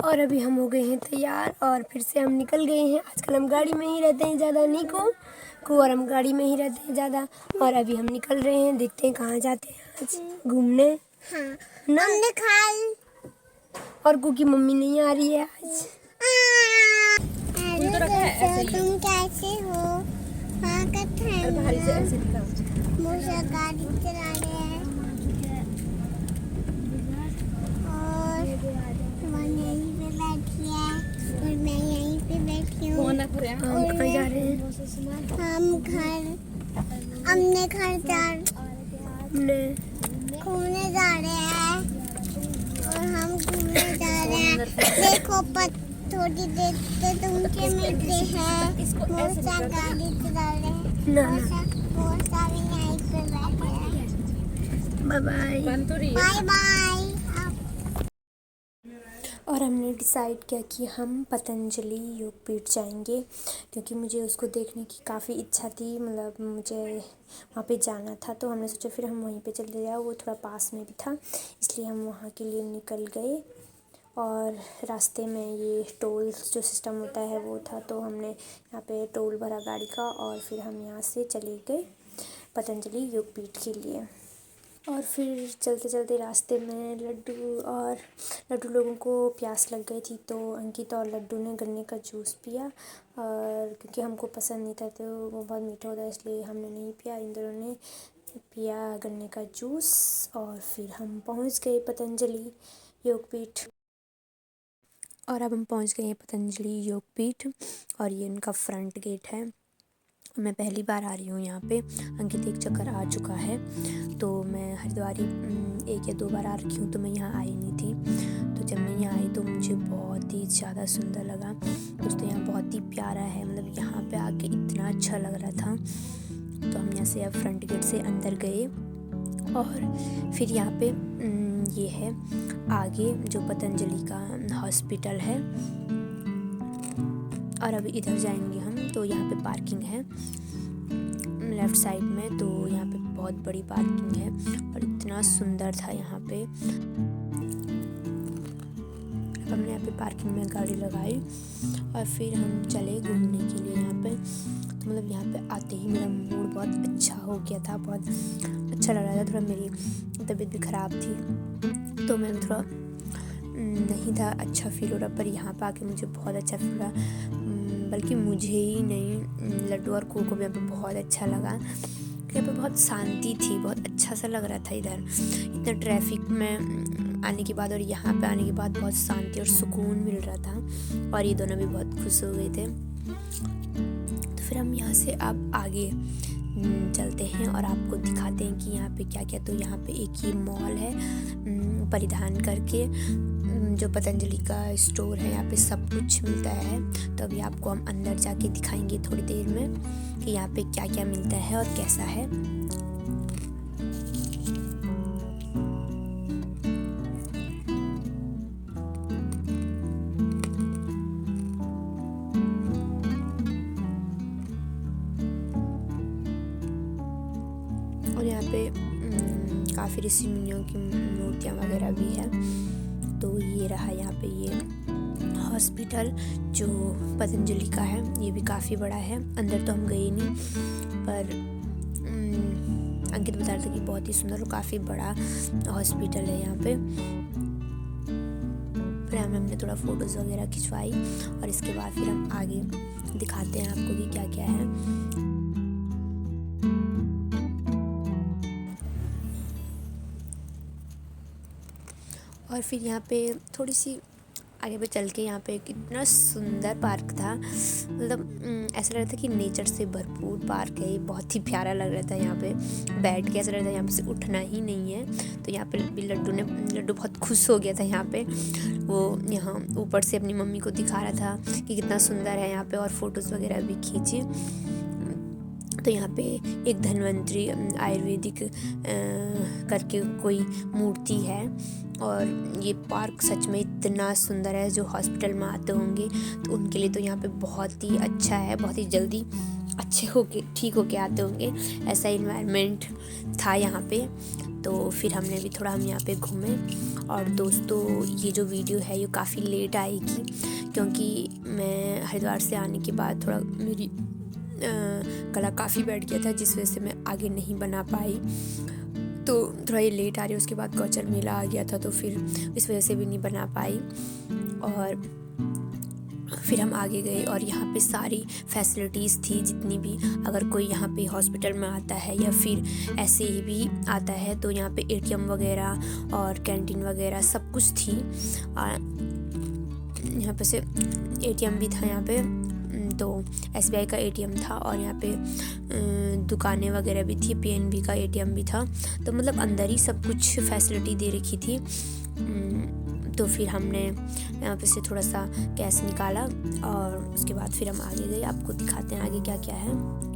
और अभी हम हो गए हैं तैयार और फिर से हम निकल गए हैं। आजकल हम गाड़ी में ही रहते हैं ज़्यादा, निको और हम गाड़ी में ही रहते हैं ज़्यादा। और अभी हम निकल रहे हैं, देखते हैं कहाँ जाते हैं आज घूमने। हाँ, ना हमने खा और कुकी मम्मी नहीं आ रही है आज। तो रखा है ऐसे ही। तुम कैसे हो? वहाँ का बाहर से ऐसे दिखाओ। मुझे गाड़ी चला रहे हैं और वो यहीं पे बैठी है और मैं यहीं पे बैठी हूँ। कहाँ जा रहे हैं? हमने घर हमने घूमने जा रहे हैं और हम घूमने जा रहे हैं। देखो थोड़ी देर से तुमके मिलते हैं। मोसा गाड़ी चला रहे हैं। ना मोसा भी यहीं पे बैठे हैं। Bye bye bye bye. और हमने डिसाइड किया कि हम पतंजलि योगपीठ जाएंगे, क्योंकि मुझे उसको देखने की काफ़ी इच्छा थी। मतलब मुझे वहाँ पे जाना था, तो हमने सोचा फिर हम वहीं पे चले जाए। वो थोड़ा पास में भी था, इसलिए हम वहाँ के लिए निकल गए। और रास्ते में ये टोल जो सिस्टम होता है वो था, तो हमने यहाँ पे टोल भरा गाड़ी का और फिर हम यहाँ से चले गए पतंजलि योगपीठ के लिए। और फिर चलते चलते रास्ते में लड्डू लोगों को प्यास लग गई थी, तो अंकिता और लड्डू ने गन्ने का जूस पिया। और क्योंकि हमको पसंद नहीं था, तो वो बहुत मीठा होता है, इसलिए हमने नहीं पिया। इन दोनों ने पिया गन्ने का जूस और फिर हम पहुंच गए पतंजलि योगपीठ। और अब हम पहुंच गए हैं पतंजलि योगपीठ और ये इनका फ्रंट गेट है। मैं पहली बार आ रही हूँ यहाँ पे। अंकित एक चक्कर आ चुका है, तो मैं हरिद्वार 1 या 2 बार आ रखी हूँ, तो मैं यहाँ आई नहीं थी। तो जब मैं यहाँ आई तो मुझे बहुत ही ज़्यादा सुंदर लगा। दोस्तों यहाँ बहुत ही प्यारा है, मतलब यहाँ पे आके इतना अच्छा लग रहा था। तो हम यहाँ से अब फ्रंट गेट से अंदर गए और फिर यहाँ पे ये है आगे जो पतंजलि का हॉस्पिटल है। और अभी इधर जाएंगे हम, तो यहाँ पे पार्किंग है लेफ़्ट साइड में। तो यहाँ पे बहुत बड़ी पार्किंग है और इतना सुंदर था यहाँ पे। अब हमने यहाँ पे पार्किंग में गाड़ी लगाई और फिर हम चले घूमने के लिए यहाँ पे। तो मतलब यहाँ पे आते ही मेरा मूड बहुत अच्छा हो गया था, बहुत अच्छा लग रहा था। थोड़ा मेरी तबीयत भी ख़राब थी, तो मैं थोड़ा नहीं था अच्छा फील हो रहा, पर यहाँ पे आके मुझे बहुत अच्छा फील हो रहा। बल्कि मुझे ही नहीं, लड्डू और को भी यहाँ पे बहुत अच्छा लगा। यहाँ पे बहुत शांति थी, बहुत अच्छा सा लग रहा था। इधर इतना ट्रैफिक में आने के बाद और यहाँ पे आने के बाद बहुत शांति और सुकून मिल रहा था। और ये दोनों भी बहुत खुश हो गए थे। तो फिर हम यहाँ से अब आगे चलते हैं और आपको दिखाते हैं कि यहाँ पे क्या क्या। तो यहाँ पे एक ये मॉल है परिधान करके, जो पतंजलि का स्टोर है। यहाँ पे सब कुछ मिलता है। तो अभी आपको हम अंदर जाके दिखाएंगे थोड़ी देर में कि यहाँ पे क्या क्या मिलता है और कैसा है। और यहाँ पे काफ़ी ऋषि मुनियों की मूर्तियाँ वगैरह भी है। तो ये रहा यहाँ पे ये हॉस्पिटल जो पतंजलि का है, ये भी काफ़ी बड़ा है। अंदर तो हम गए नहीं, पर अंकित बता रहा था कि बहुत ही सुंदर और काफ़ी बड़ा हॉस्पिटल है यहाँ पे। फिर हमने थोड़ा फ़ोटोज़ वगैरह खिंचवाई और इसके बाद फिर हम आगे दिखाते हैं आपको कि क्या क्या है। और फिर यहाँ पे थोड़ी सी आगे पे चल के यहाँ पे एक इतना सुंदर पार्क था। मतलब ऐसा लग रहा था कि नेचर से भरपूर पार्क है। ये बहुत ही प्यारा लग रहा था। यहाँ पे बैठ के ऐसा लग रहा था यहाँ पे से उठना ही नहीं है। तो यहाँ पे भी लड्डू बहुत खुश हो गया था। यहाँ पे वो यहाँ ऊपर से अपनी मम्मी को दिखा रहा था कि कितना सुंदर है यहाँ पे, और फ़ोटोज़ वगैरह भी खींची। तो यहाँ पे एक धन्वंतरी आयुर्वेदिक करके कोई मूर्ति है। और ये पार्क सच में इतना सुंदर है। जो हॉस्पिटल में आते होंगे तो उनके लिए तो यहाँ पे बहुत ही अच्छा है, बहुत ही जल्दी अच्छे होके ठीक होके आते होंगे। ऐसा इन्वायरमेंट था यहाँ पे। तो फिर हमने भी थोड़ा हम यहाँ पे घूमे। और दोस्तों ये जो वीडियो है ये काफ़ी लेट आएगी, क्योंकि मैं हरिद्वार से आने के बाद थोड़ा मेरी गला काफ़ी बैठ गया था, जिस वजह से मैं आगे नहीं बना पाई, तो थोड़ा ये लेट आ रही है। उसके बाद गौचर मेला आ गया था, तो फिर इस वजह से भी नहीं बना पाई। और फिर हम आगे गए और यहाँ पे सारी फैसिलिटीज़ थी जितनी भी, अगर कोई यहाँ पे हॉस्पिटल में आता है या फिर ऐसे ही भी आता है तो यहाँ पे ATM वगैरह और कैंटीन वगैरह सब कुछ थी। और यहाँ पे से ATM भी था यहाँ पे, तो SBI का ATM था और यहाँ पे दुकानें वगैरह भी थी, PNB का ATM भी था। तो मतलब अंदर ही सब कुछ फैसिलिटी दे रखी थी। तो फिर हमने यहाँ पे से थोड़ा सा कैश निकाला और उसके बाद फिर हम आगे गए। आपको दिखाते हैं आगे क्या क्या है।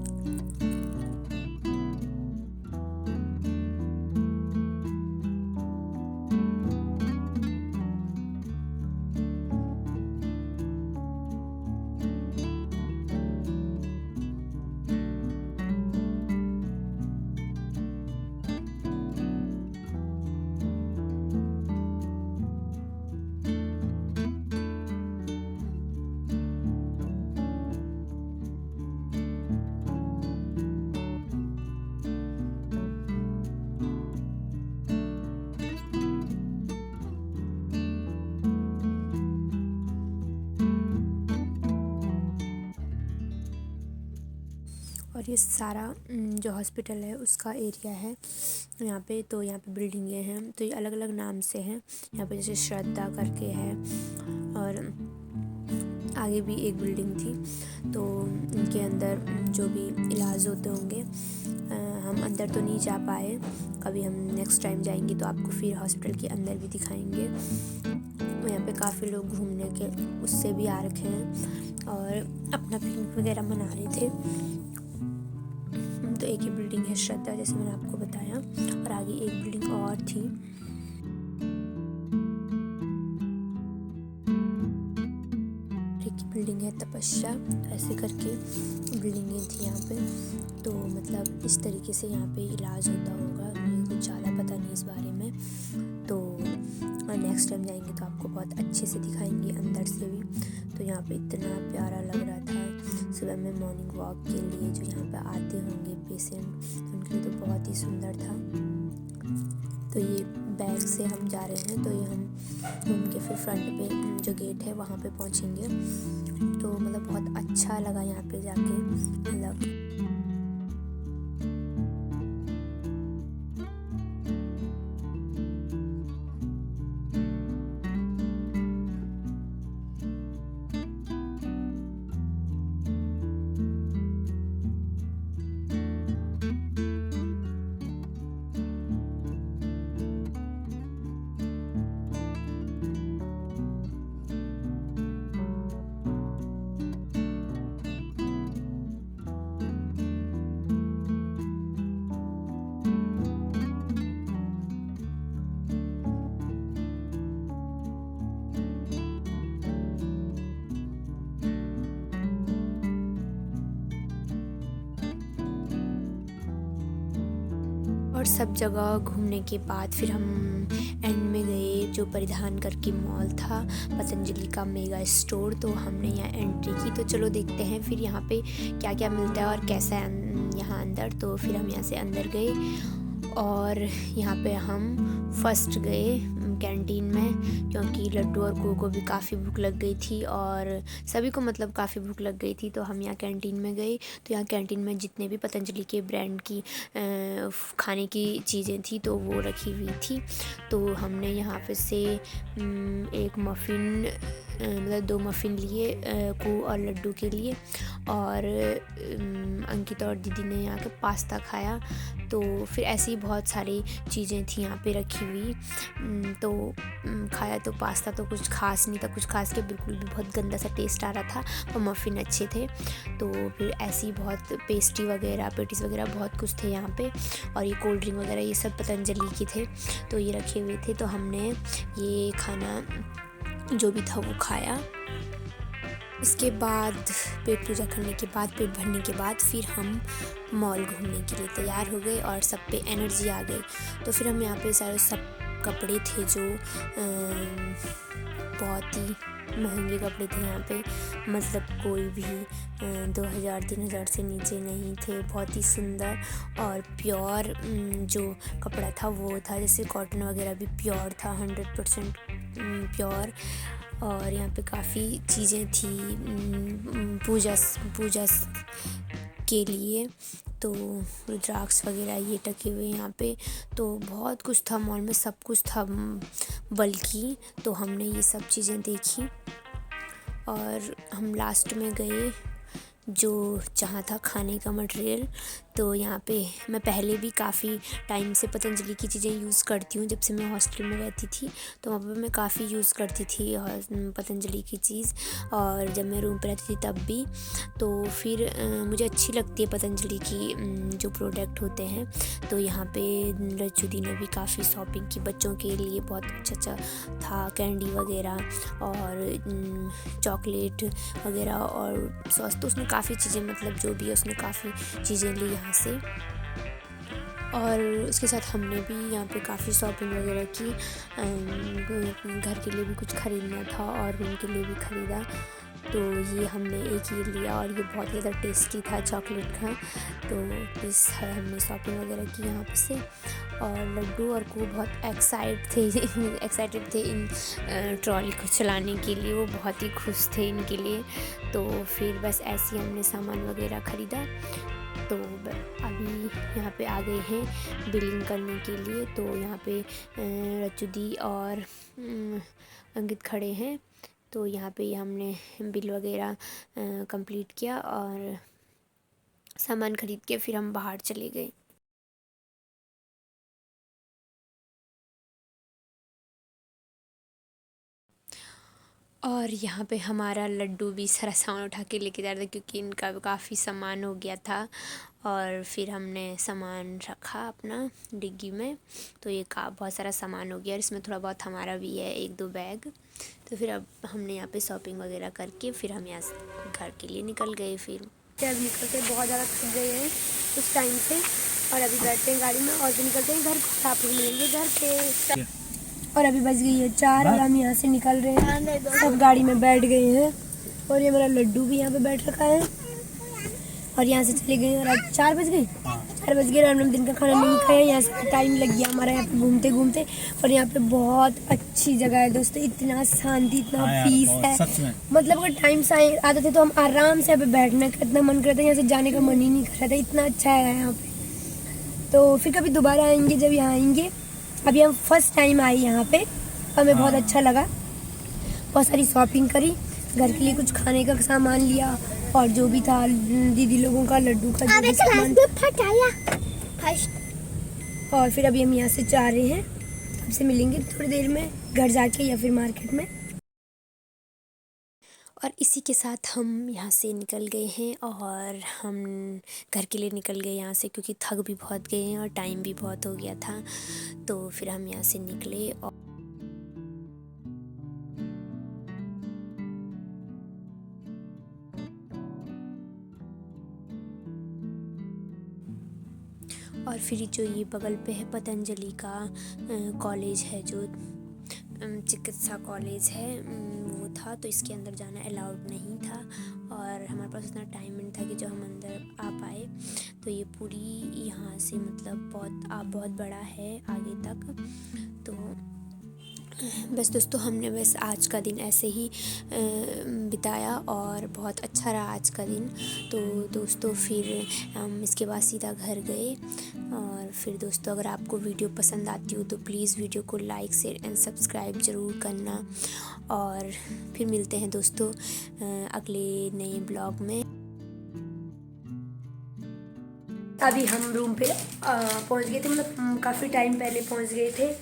और ये सारा जो हॉस्पिटल है उसका एरिया है यहाँ पे। तो यहाँ पे बिल्डिंगें हैं, तो ये अलग अलग नाम से हैं। यहाँ पे जैसे श्रद्धा करके है और आगे भी एक बिल्डिंग थी, तो इनके अंदर जो भी इलाज होते होंगे। हम अंदर तो नहीं जा पाए, कभी हम नेक्स्ट टाइम जाएंगे तो आपको फिर हॉस्पिटल के अंदर भी दिखाएंगे। यहाँ पे काफ़ी लोग घूमने के उससे भी आ रखे हैं और अपना पिकनिक वगैरह मना रहे थे। तो एक ही बिल्डिंग है श्रद्धा, जैसे मैंने आपको बताया, और आगे एक बिल्डिंग और थी। एक बिल्डिंग है तपस्या, ऐसे करके बिल्डिंगें थी यहाँ पे। तो मतलब इस तरीके से यहाँ पे इलाज होता होगा, मुझे कुछ ज़्यादा पता नहीं इस बारे में। तो नेक्स्ट टाइम जाएंगे तो आपको बहुत अच्छे से दिखाएंगे अंदर से भी। तो यहाँ पे इतना प्यारा लग रहा था सुबह में मॉर्निंग वॉक के लिए, जो यहाँ पे आते होंगे पेशेंट, उनके लिए तो बहुत ही सुंदर था। तो ये बैग से हम जा रहे हैं, तो ये हम घूम के फिर फ्रंट पे जो गेट है वहाँ पे पहुँचेंगे। तो मतलब बहुत अच्छा लगा यहाँ पे जाके, मतलब और सब जगह घूमने के बाद फिर हम एंड में गए जो परिधान करके मॉल था, पतंजलि का मेगा स्टोर। तो हमने यहाँ एंट्री की, तो चलो देखते हैं फिर यहाँ पे क्या क्या मिलता है और कैसा है यहाँ अंदर। तो फिर हम यहाँ से अंदर गए और यहाँ पे हम फर्स्ट गए कैंटीन में, क्योंकि लड्डू और को भी काफ़ी भूख लग गई थी और सभी को मतलब काफ़ी भूख लग गई थी। तो हम यहाँ कैंटीन में गए, तो यहाँ कैंटीन में जितने भी पतंजलि के ब्रांड की खाने की चीज़ें थी तो वो रखी हुई थी। तो हमने यहाँ पे से एक मफ़िन मतलब 2 मफ़िन लिए को और लड्डू के लिए, और अंकिता और दीदी ने यहाँ के पास्ता खाया। तो फिर ऐसी ही बहुत सारी चीज़ें थी यहाँ पे रखी हुई। तो खाया तो पास्ता तो कुछ खास नहीं था, कुछ खास के बिल्कुल भी बहुत गंदा सा टेस्ट आ रहा था, और मफ़िन अच्छे थे। तो फिर ऐसी बहुत पेस्ट्री वगैरह पेटीज वगैरह बहुत कुछ थे यहाँ पे, और ये कोल्ड ड्रिंक वगैरह ये सब पतंजलि के थे, तो ये रखे हुए थे। तो हमने ये खाना जो भी था वो खाया। उसके बाद पेट पूजा करने के बाद, पेट भरने के बाद फिर हम मॉल घूमने के लिए तैयार हो गए और सब पे एनर्जी आ गई। तो फिर हम यहाँ पे सारे सब कपड़े थे जो बहुत ही महंगे कपड़े थे यहाँ पे, मतलब कोई भी 2000-3000 से नीचे नहीं थे। बहुत ही सुंदर और प्योर जो कपड़ा था वो था, जैसे कॉटन वगैरह भी प्योर था, 100% प्योर। और यहाँ पे काफ़ी चीज़ें थी पूजा के लिए, तो रुद्राक्ष वगैरह ये टके हुए यहाँ पे। तो बहुत कुछ था मॉल में, सब कुछ था बल्कि। तो हमने ये सब चीज़ें देखी और हम लास्ट में गए जो जहाँ था खाने का मटेरियल। तो यहाँ पे मैं पहले भी काफ़ी टाइम से पतंजलि की चीज़ें यूज़ करती हूँ। जब से मैं हॉस्टल में रहती थी तो वहाँ पे मैं काफ़ी यूज़ करती थी पतंजलि की चीज़, और जब मैं रूम पे रहती थी तब भी। तो फिर मुझे अच्छी लगती है पतंजलि की जो प्रोडक्ट होते हैं। तो यहाँ पे रज्जू दी ने भी काफ़ी शॉपिंग की, बच्चों के लिए बहुत अच्छा था, कैंडी वगैरह और चॉकलेट वगैरह और सॉस। तो उसने काफ़ी चीज़ें, मतलब जो भी है उसने काफ़ी चीज़ें ली यहाँ से। और उसके साथ हमने भी यहाँ पे काफ़ी शॉपिंग वगैरह की। घर के लिए भी कुछ ख़रीदना था और रूम के लिए भी ख़रीदा। तो ये हमने एक ये लिया और ये बहुत ज़्यादा टेस्टी था चॉकलेट का। तो इस हमने शॉपिंग वगैरह की यहाँ पे से। और लड्डू और को बहुत एक्साइटेड थे इन ट्रॉली को चलाने के लिए, वो बहुत ही खुश थे इनके लिए। तो फिर बस ऐसे ही हमने सामान वगैरह ख़रीदा। तो अभी यहाँ पे आ गए हैं बिलिंग करने के लिए। तो यहाँ पे रज्जू दी और अंकित खड़े हैं। तो यहाँ पे हमने बिल वगैरह कंप्लीट किया और सामान ख़रीद के फिर हम बाहर चले गए। और यहाँ पे हमारा लड्डू भी सारा सामान उठा के लेके जा रहा था क्योंकि इनका काफ़ी सामान हो गया था। और फिर हमने सामान रखा अपना डिग्गी में। तो ये बहुत सारा सामान हो गया और इसमें थोड़ा बहुत हमारा भी है, 1-2 बैग। तो फिर अब हमने यहाँ पे शॉपिंग वगैरह करके फिर हम यहाँ से घर के लिए निकल गए। फिर अब निकल के बहुत ज़्यादा थक गए हैं उस टाइम से, और अभी बैठते हैं गाड़ी में और भी निकलते हैं घर को। आप मिलेंगे घर पे। और अभी बज गई है 4 और हम यहाँ से निकल रहे हैं, सब गाड़ी में बैठ गए हैं। और ये मेरा लड्डू भी यहाँ पे बैठ रखा है और यहाँ से चले गए। और आज 4 बज गए और हमने दिन का खाना नहीं खाया। यहाँ से टाइम लग गया हमारा यहाँ पे घूमते घूमते। और यहाँ पे बहुत अच्छी जगह है दोस्तों, इतना शांति, इतना पीस है। मतलब अगर टाइम से आते थे तो हम आराम से यहाँ पे बैठने का इतना मन करता है, यहाँ से जाने का मन ही नहीं कर रहा था, इतना अच्छा है यहाँ पे। तो फिर कभी दोबारा आएंगे जब यहाँ आएंगे। अभी हम फर्स्ट टाइम आए यहाँ पे, हमें बहुत अच्छा लगा। बहुत सारी शॉपिंग करी, घर के लिए कुछ खाने का सामान लिया और जो भी था दीदी लोगों का लड्डू का जो भी सामान। और फिर अभी हम यहाँ से जा रहे हैं, आपसे मिलेंगे थोड़ी देर में घर जाके या फिर मार्केट में। और इसी के साथ हम यहाँ से निकल गए हैं और हम घर के लिए निकल गए यहाँ से क्योंकि थक भी बहुत गए हैं और टाइम भी बहुत हो गया था। तो फिर हम यहाँ से निकले और फिर जो ये बगल पे है पतंजलि का कॉलेज है, जो चिकित्सा कॉलेज है वो था। तो इसके अंदर जाना अलाउड नहीं था और हमारे पास उतना टाइम नहीं था कि जो हम अंदर आ पाए। तो ये पूरी यहाँ से मतलब बहुत बड़ा है आगे तक। तो बस दोस्तों हमने बस आज का दिन ऐसे ही बिताया और बहुत अच्छा रहा आज का दिन। तो दोस्तों फिर हम इसके बाद सीधा घर गए। और फिर दोस्तों अगर आपको वीडियो पसंद आती हो तो प्लीज़ वीडियो को लाइक शेयर एंड सब्सक्राइब ज़रूर करना। और फिर मिलते हैं दोस्तों अगले नए ब्लॉग में। अभी हम रूम पे पहुंच गए थे, मतलब काफ़ी टाइम पहले पहुंच गए थे।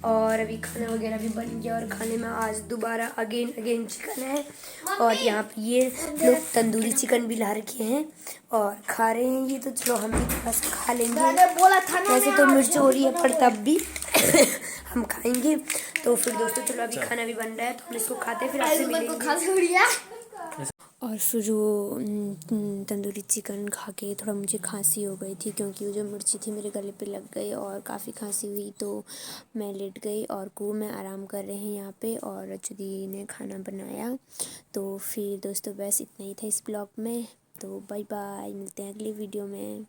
और अभी खाना वगैरह भी बन गया और खाने में आज दोबारा अगेन चिकन है। और यहाँ पे ये लोग तंदूरी चिकन भी ला रखे हैं और खा रहे हैं ये। तो चलो हम भी थोड़ा सा खा लेंगे। वैसे तो मिर्च हो रही है पर तब भी हम खाएंगे। तो फिर दोस्तों चलो अभी खाना भी बन रहा है तो हम इसको खाते हैं, फिर आपसे मिलेंगे। और फिर वो तंदूरी चिकन खा के थोड़ा मुझे खांसी हो गई थी, क्योंकि वो जो मिर्ची थी मेरे गले पे लग गई और काफ़ी खांसी हुई। तो मैं लेट गई और कू में आराम कर रहे हैं यहाँ पे, और रचू दी ने खाना बनाया। तो फिर दोस्तों बस इतना ही था इस ब्लॉग में। तो बाय बाय, मिलते हैं अगली वीडियो में।